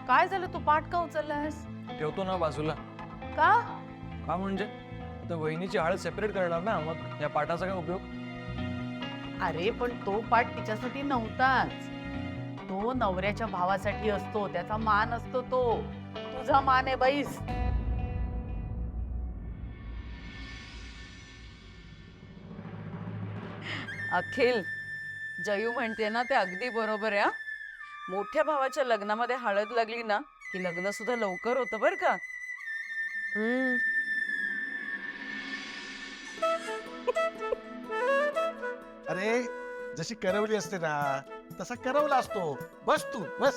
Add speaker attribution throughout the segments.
Speaker 1: काय झालं, तू पाठ का उचललास?
Speaker 2: ठेवतो ना बाजूला.
Speaker 1: का?
Speaker 2: का म्हणजे तर वहिनीची हळद सेपरेट करणार ना, मग या पाठाचा काय उपयोग?
Speaker 1: अरे पण तो पाठ तिच्यासाठी नव्हताच, तो नवऱ्याच्या भावासाठी असतो, त्याचा मान असतो तो. तुझा मान आहे बैस. अखिल, जयू म्हणते ना ते अगदी बरोबर आहे. मोठ्या भावाच्या लग्नामध्ये हळद लागली ना की लग्न सुद्धा लवकर होतं बर का.
Speaker 3: अरे जशी करवली असते ना तसा करवला असतो. बस तू बस.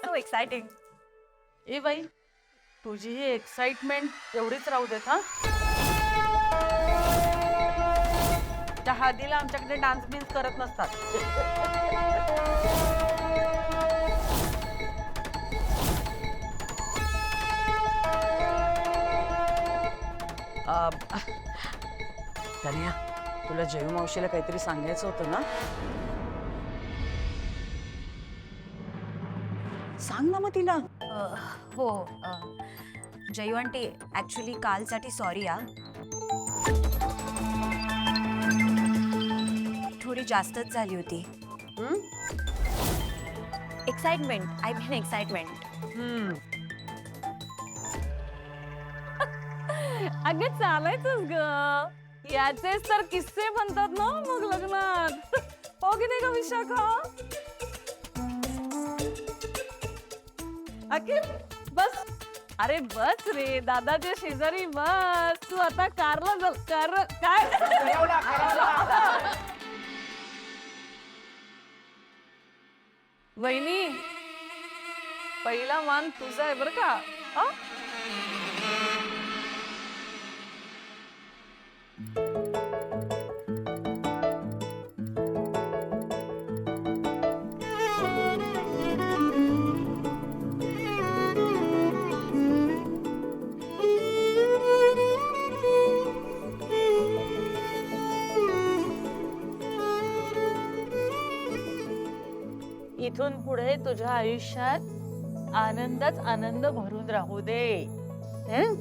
Speaker 1: So exciting. ए बाई, तुझी ही एक्साइटमेंट एवढीच राहू देत हा. त्या हळदीला आमच्याकडे डान्स बिन्स करत नसतात. तन्या, तुला जयू मावशीला काहीतरी सांगायचं होतं ना? सांग ना मग तिला.
Speaker 4: हो जयू आंटी, ऍक्च्युली कालसाठी सॉरी हा. थोडी जास्तच झाली होती. Excitement, I mean excitement.
Speaker 5: अगं चालायचंच ग, याचेच तर किस्से म्हणतात ना मग लग्नात. हो की नाही ग विशाखा? अखिल बस. अरे बस रे, दादाच्या शेजारी बस. तू आता कारला कार काय
Speaker 1: वहिनी, पहिला मान तुझा आहे बरं का. इथून पुढे तुझ्या आयुष्यात आनंदच आनंद भरून राहू दे. हं?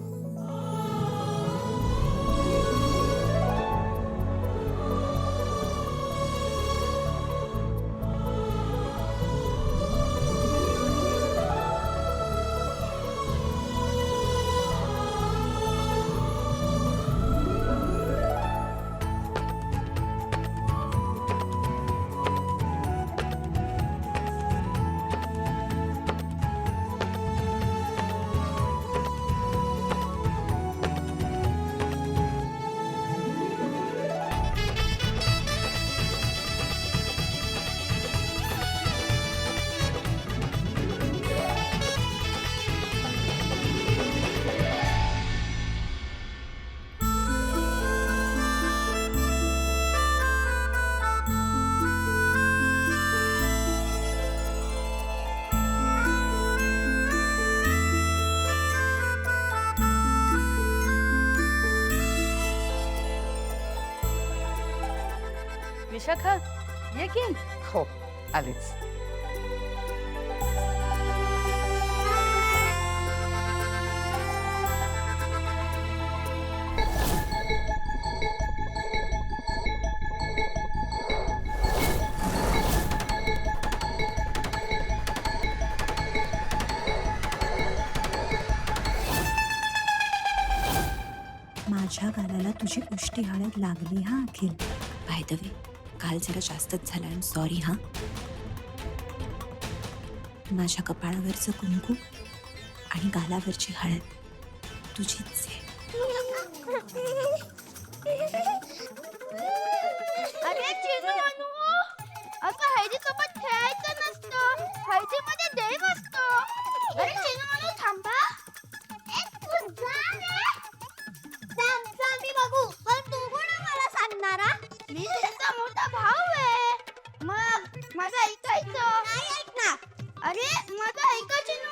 Speaker 1: विशाखा, ये की. हो, आलीच.
Speaker 4: माझ्या गालाला तुझी उष्टी हळद लागली हा अखिल. बाय द वे, काल जरा जास्तच झाला. आय एम सॉरी हा. माझ्या कपाळावरचं कुंकू आणि गालावरची हळद तुझीच आहे.
Speaker 6: अरे चिनू, आता हळदीसोबत खेळायचं नसतं. हळदीमध्ये देव असतो. अरे चिनू, थांबा. मी बघू, पण तू कोण मला सांगणारा? मी तुझा मोठा भाऊ आहे. मग माझं ऐकायचं नाही. ऐकणार. अरे माझं ऐका चिनू.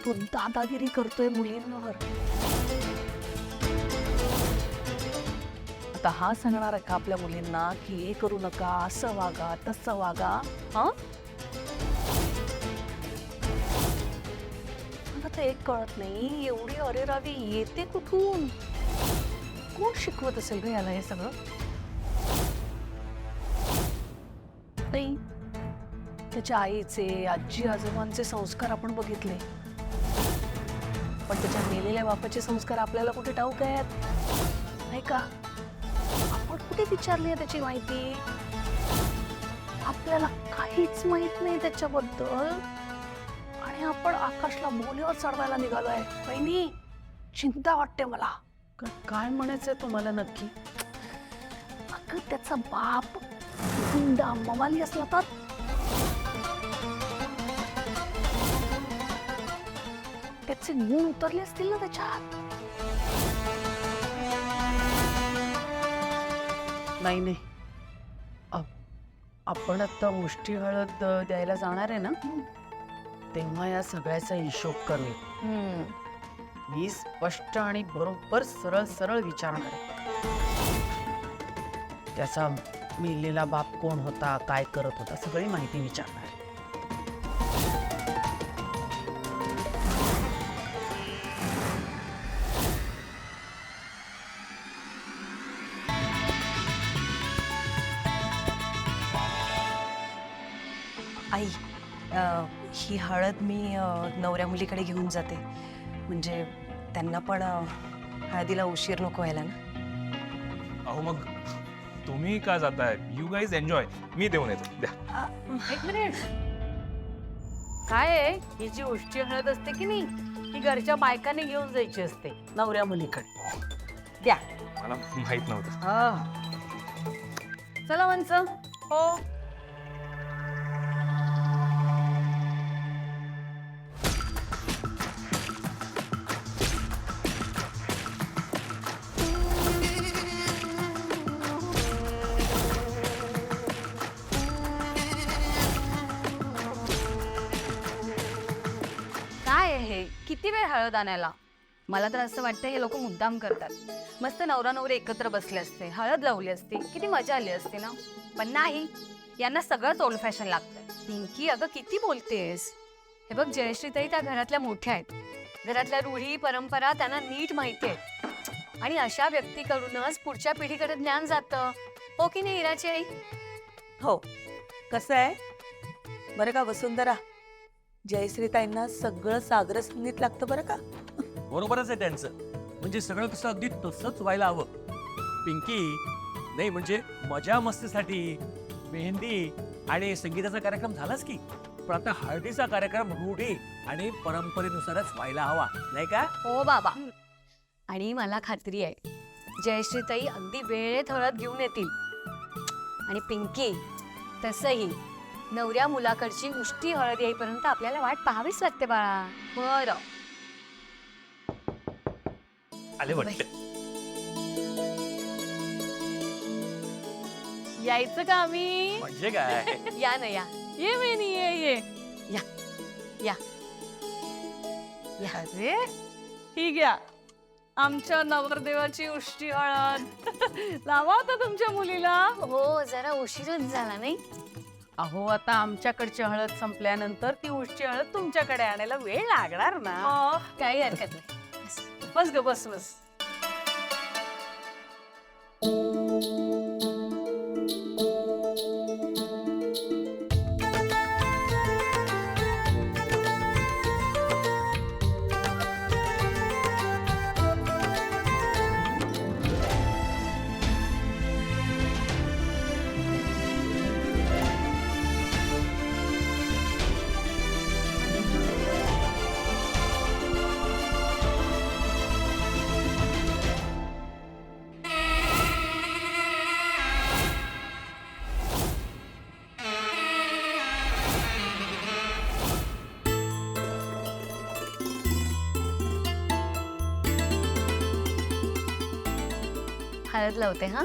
Speaker 5: तो दादागिरी करतोय मुलींवर. आता हा सांगणार आहे का आपल्या मुलींना की हे करू नका, असं वागा, तसं वागा? हा, मला तर एक कळत नाही, एवढी अरेरावी येते कुठून? कोण शिकवत असेल ग याला हे सगळं? नाही, त्याच्या आईचे, आजी आजोबांचे संस्कार आपण बघितले, पण त्याच्या मेलेल्या बापाचे संस्कार आपल्याला कुठे ठाऊक आहेत? नाही का? आपण कुठे विचारली त्याची माहिती? आपल्याला काहीच माहित नाही त्याच्याबद्दल, आणि आपण आकाशला बोलीवर चढवायला निघालोय. बहिणी, चिंता वाटते मला.
Speaker 1: काय म्हणायचंय तुम्हाला नक्की?
Speaker 5: अगं, त्याचा बाप हुंडा मवाली असला तर? त्याचे गुण उतरले असतील ना त्याच्यात?
Speaker 1: नाही. आपण आता उष्टी हळद द्यायला जाणार आहे ना, तेव्हा या सगळ्याचा हिशोब करूया. मी स्पष्ट आणि बरोबर सरळ सरळ विचारणार आहे. त्याचा मेलेला बाप कोण होता, काय करत होता, सगळी माहिती विचारणार आहे.
Speaker 7: आई, ही हळद मी नवऱ्या मुलीकडे घेऊन जाते, म्हणजे त्यांना पण हळदीला उशीर नको व्हायला ना.
Speaker 8: अहो मग तुम्ही का जाताय? यू गाईज एन्जॉय, मी देऊन येतो. द्या.
Speaker 1: एक मिनिट. काय आहे, ही जी उष्टी हळद असते की नाही, ही घरच्या बायकाने घेऊन जायची असते नवऱ्या मुलीकडे. द्या.
Speaker 8: मला माहित नव्हतं.
Speaker 1: चला वंच. हो.
Speaker 5: काय आहे, किती वेळ हळद आणायला? मला तर असं वाटतं हे लोक मुद्दाम करतात. मस्त नवरा नवरी एकत्र बसले असते, हळद लावली असती, किती मजा आली असती ना. पण नाही, यांना सगळंच ओल्ड फॅशन लागतंय. पिंकी, अगं किती बोलतेस? हे बघ, जयश्रीताई त्या घरातल्या मोठ्या आहेत. घरातल्या रूढी परंपरा त्यांना नीट माहिती आहेत, आणि अशा व्यक्तीकडूनच पुढच्या पिढीकडे ज्ञान जातं. हो की नाही इराची आई?
Speaker 9: हो. कसं आहे बरं का वसुंधरा, जयश्रीताईंना सगळं सागर संगीत लागतं बरं का.
Speaker 2: बरोबरच आहे त्यांचं, म्हणजे सगळं कसं अगदी तसंच व्हायला हवं. पिंकी, नाही म्हणजे मजा मस्तीसाठी मेहंदी आणि संगीताचा कार्यक्रम झालाच की, पण आता हळदीचा कार्यक्रम रूढी आणि परंपरेनुसारच व्हायला हवा, नाही का?
Speaker 5: हो बाबा, आणि मला खात्री आहे जयश्रीताई अगदी वेळेत हळद घेऊन येतील. आणि पिंकी, तसंही नवऱ्या मुलाकडची उष्टी हळद येईपर्यंत आपल्याला वाट पाहावीच लागते बाळा. बरं,
Speaker 8: आले वाटतं.
Speaker 5: यायचं का आम्ही?
Speaker 2: म्हणजे काय?
Speaker 5: या ना, या. ये मेनी, ये. या या या.
Speaker 1: अरे,
Speaker 5: ही घ्या आमच्या नवरदेवाची उष्टी हळद. लावा आता तुमच्या मुलीला. हो, जरा उशीरच झाला नाही?
Speaker 1: अहो, आता आमच्याकडची हळद संपल्यानंतर ती उष्टी हळद तुमच्याकडे आणायला वेळ लागणार ना.
Speaker 5: हो, काही हरकत नाही. बस ग, बस बस. हळद लावते हा.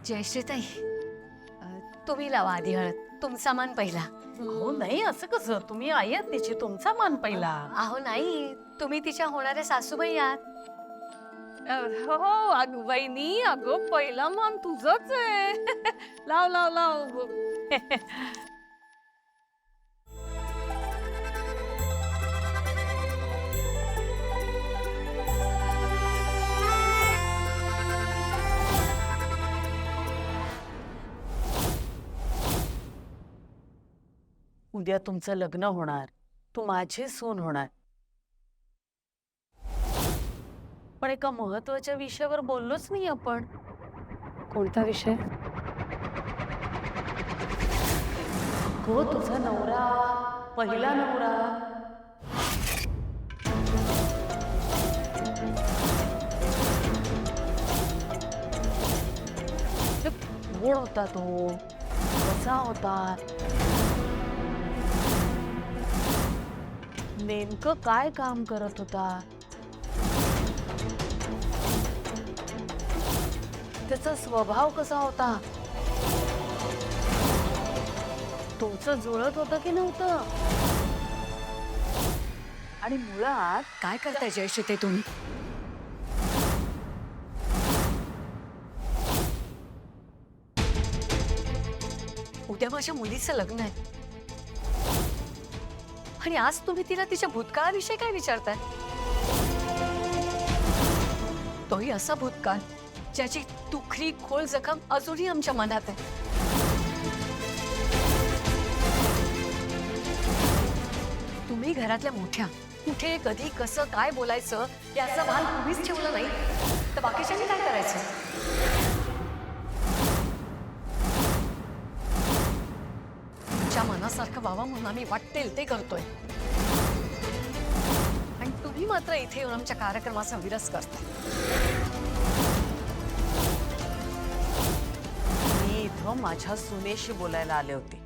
Speaker 5: जयश्रीताई तुम्ही लावा आधी हळद. तुमचा मान पहिला.
Speaker 1: हो नाही, असं कसं? तुम्ही आई आहात तिची, तुमचा मान पहिला.
Speaker 5: अहो नाही, तुम्ही तिच्या होणाऱ्या सासूबाई आहात. हो अगं वहिनी, अगं पहिला मान तुझंच आहे. लाव लाव लाव.
Speaker 1: उद्या तुमचं लग्न होणार, तू माझी सून होणार. पण एका महत्वाच्या विषयावर बोललोच नाही आपण.
Speaker 5: कोणता विषय?
Speaker 1: हो, तुझा नवरा, पहिला नवरा. कोण होता तो? कसा होता? नेमकं काय काम करत होता? त्याचा स्वभाव कसा होता? तुमचं जुळत होतं की नव्हतं? आणि मुळात
Speaker 5: काय करताय जयश्री तुम्ही? उद्या माझ्या मुलीचं लग्न आहे आणि आज तुम्ही तिला तिच्या भूतकाळाविषयी काय विचारताय? तोही असा भूतकाळ ज्याची दुखरी खोल जखम अजूनही आमच्या मनात आहे. तुम्ही घरातल्या मोठ्या, कुठे कधी कसं काय बोलायचं याचा भान तुम्हीच ठेवला नाही तर बाकीच्यांनी काय करायचं? तुमच्या मनासारखं व्हावं म्हणून आम्ही वाटेल ते करतोय आणि तुम्ही मात्र इथे येऊन आमच्या कार्यक्रमाचा विरस करताय.
Speaker 1: मी इथं माझ्या सुनेशी बोलायला आले होते,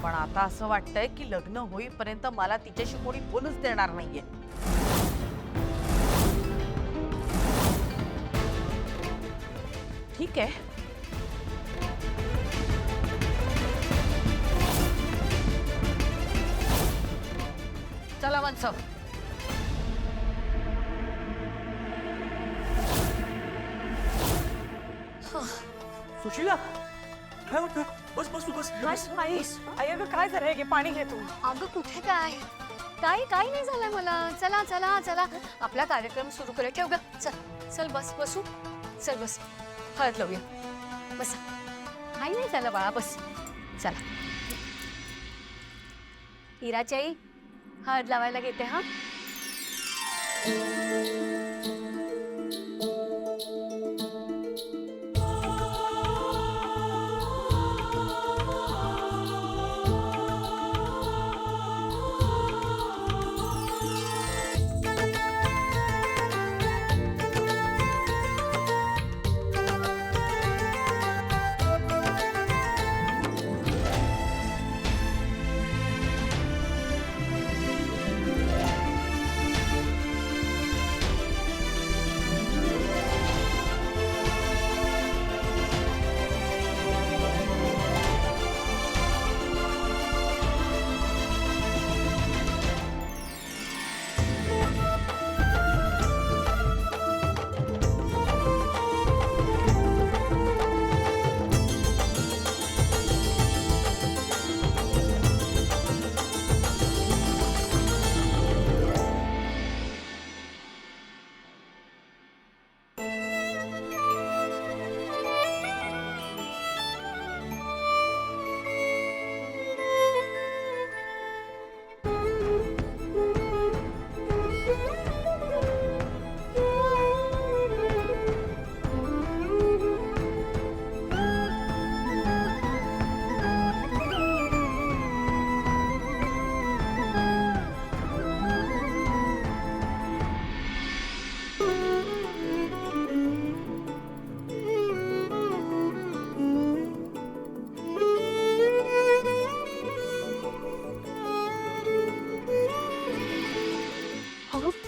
Speaker 1: पण आता असं वाटतंय की लग्न होईपर्यंत मला तिच्याशी कोणी बोलूच देणार नाहीये. ठीक आहे, चला वंसव.
Speaker 2: सुशीला काय होतं? बस बस तू बस.
Speaker 9: काय झालंय? घे पाणी घे तू.
Speaker 5: अगं कुठे काय? काही नाही झालंय मला. चला चला चला आपला कार्यक्रम सुरू करूया. ठेव ग. चल चल बस बसू. चल बस हळद लावूया. बस. काही नाही झालं बाळा, बस. चला हिराची आई हळद लावायला घेते. हा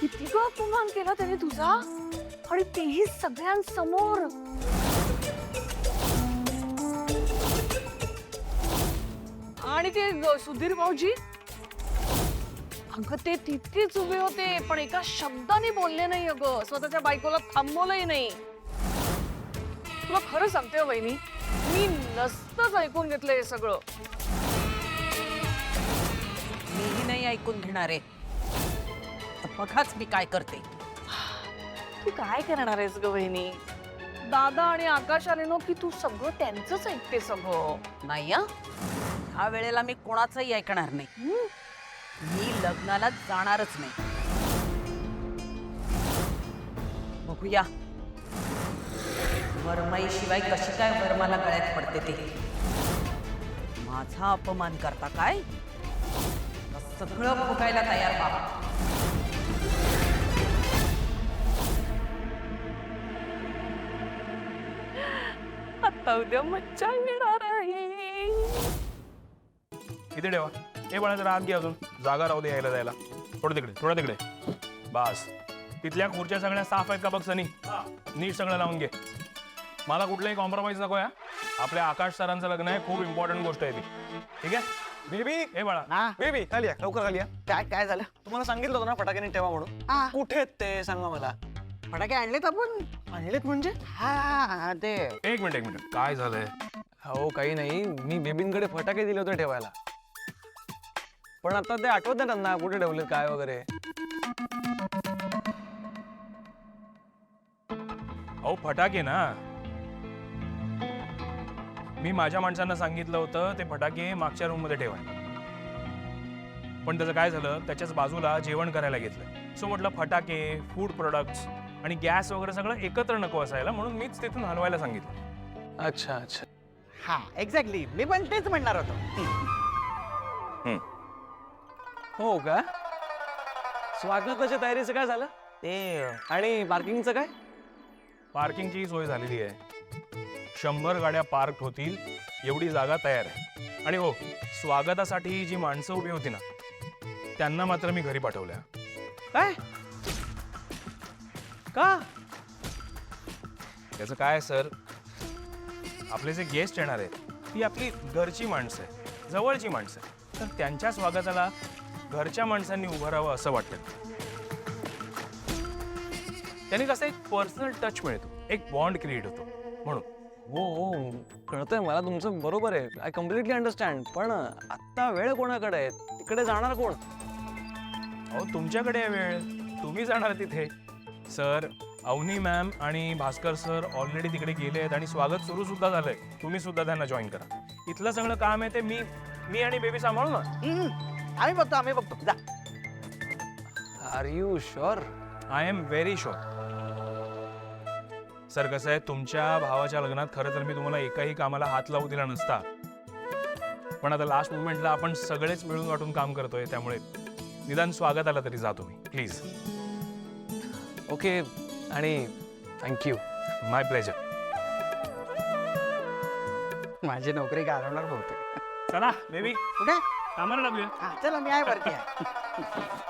Speaker 5: किती ग अपमान केला त्याने तुझा.
Speaker 1: आणि तेही सगळ्यांसमोर. आणि ते सुधीर भाऊजी, अगं ते तितकेच उभे होते पण एका शब्दाने बोलले नाही. अगं स्वतःच्या बायकोला थांबवलंही नाही. तुला खरं सांगते हो वहिनी, मी नसतंच ऐकून घेतलं हे सगळं.
Speaker 10: मीही नाही ऐकून घेणार आहे. तर बघाच मी काय करते.
Speaker 1: तू काय करणार आहेस ग वहिनी? दादा आणि आकाश आले ना की तू सगळं त्यांचंच ऐकते सगळं.
Speaker 10: नाही हं? ह्या वेळेला मी कोणाचंही ऐकणार नाही. मी लग्नाला जाणारच नाही. बघूया वरमाईशिवाय कशी काय वर्माला गळ्यात पडते ते. माझा अपमान करता काय? सगळं फुकायला तयार बाबा.
Speaker 1: आता उद्या मज्जा येणार आहे.
Speaker 8: इथे ठेवा. हे बाळा जरा आत घे, अजून जागा राहू दे यायला जायला. थोडं तिकडे, थोडं तिकडे. बस. तिथल्या खुर्च्या सगळ्या साफ आहेत का बघ सनी? नीट सगळं लावून घे. मला कुठलाही कॉम्प्रोमाइज नको. आपल्या आकाश सरांचं लग्न आहे, खूप इम्पॉर्टंट गोष्ट आहे ती. ठीक आहे
Speaker 11: बेबी?
Speaker 8: हे बाळा.
Speaker 11: बेबी खाली या, लवकर खाली या.
Speaker 12: काय काय झालं?
Speaker 11: तुम्हाला सांगितलं होतं ना फटाक्याने ठेवा म्हणून. कुठे आहेत ते सांगा मला.
Speaker 12: फटाके आणलेत आपण?
Speaker 11: आणलेत म्हणजे?
Speaker 12: हा ते
Speaker 8: एक मिनिट. काय झालंय?
Speaker 11: हो काही नाही, मी बेबींकडे फटाके दिले होते ठेवायला. पण आता ते आठवत नाही त्यांना कुठे ठेवले काय वगैरे.
Speaker 8: अहो फटाके ना. मी माझ्या माणसांना सांगितलं होतं ते फटाके मागच्या रूम मध्ये ठेवायला. पण त्याचं काय झालं, त्याच्याच बाजूला जेवण करायला घेतलं. सो म्हटलं फटाके, फूड प्रोडक्ट्स आणि गॅस वगैरे सगळं एकत्र नको असायला, म्हणून मीच तिथून हलवायला सांगितलं.
Speaker 11: अच्छा अच्छा.
Speaker 12: हा एक्झॅक्टली, मी पण तेच म्हणणार होतो.
Speaker 11: हो का? स्वागताच्या तयारीचं काय झालं? ते आणि पार्किंगचं काय?
Speaker 8: पार्किंगची सोय झालेली आहे. 100 गाड्या पार्क होतील एवढी जागा तयार आहे. आणि हो, स्वागतासाठी जी माणसं उभी होती ना, त्यांना मात्र मी घरी पाठवल्या.
Speaker 11: काय? का?
Speaker 8: त्याचं काय सर, आपले जे गेस्ट येणार आहेत ती आपली घरची माणसं आहे, जवळची माणसं आहे. तर त्यांच्या स्वागताला घरच्या माणसांनी उभं राहावं असं वाटतं. त्यांनी कसं एक पर्सनल टच मिळतो, एक बॉन्ड क्रिएट होतो म्हणून.
Speaker 11: हो हो कळतंय मला तुमचं, बरोबर आहे. I completely understand. पण आत्ता वेळ कोणाकडे आहे? तिकडे जाणार कोण?
Speaker 8: अहो तुमच्याकडे आहे वेळ, तुम्ही जाणार तिथे. सर, अवनी मॅम आणि भास्कर सर ऑलरेडी तिकडे गेले आहेत आणि स्वागत सुरू सुद्धा झालंय. तुम्ही सुद्धा त्यांना जॉईन करा. इथलं सगळं काम आहे ते मी आणि बेबी सांभाळू ना.
Speaker 12: आम्ही बघतो जा.
Speaker 11: Are you sure?
Speaker 8: I am very sure. Sir कसं आहे, तुमच्या भावाच्या लग्नात खरं तर मी तुम्हाला एकाही कामाला हात लावू दिला नसता. पण आता लास्ट मुवमेंटला आपण सगळेच मिळून वाटून काम करतोय, त्यामुळे निदान स्वागताला तरी जा तुम्ही प्लीज.
Speaker 11: ओके. आणि थँक्यू.
Speaker 8: माय प्लेजर.
Speaker 12: माझी नोकरी गारवणार बहुतेक.
Speaker 8: चला बेबी
Speaker 12: कुठे?
Speaker 8: कामाला लागूया.
Speaker 12: हा चला, मी आहे वरती आहे.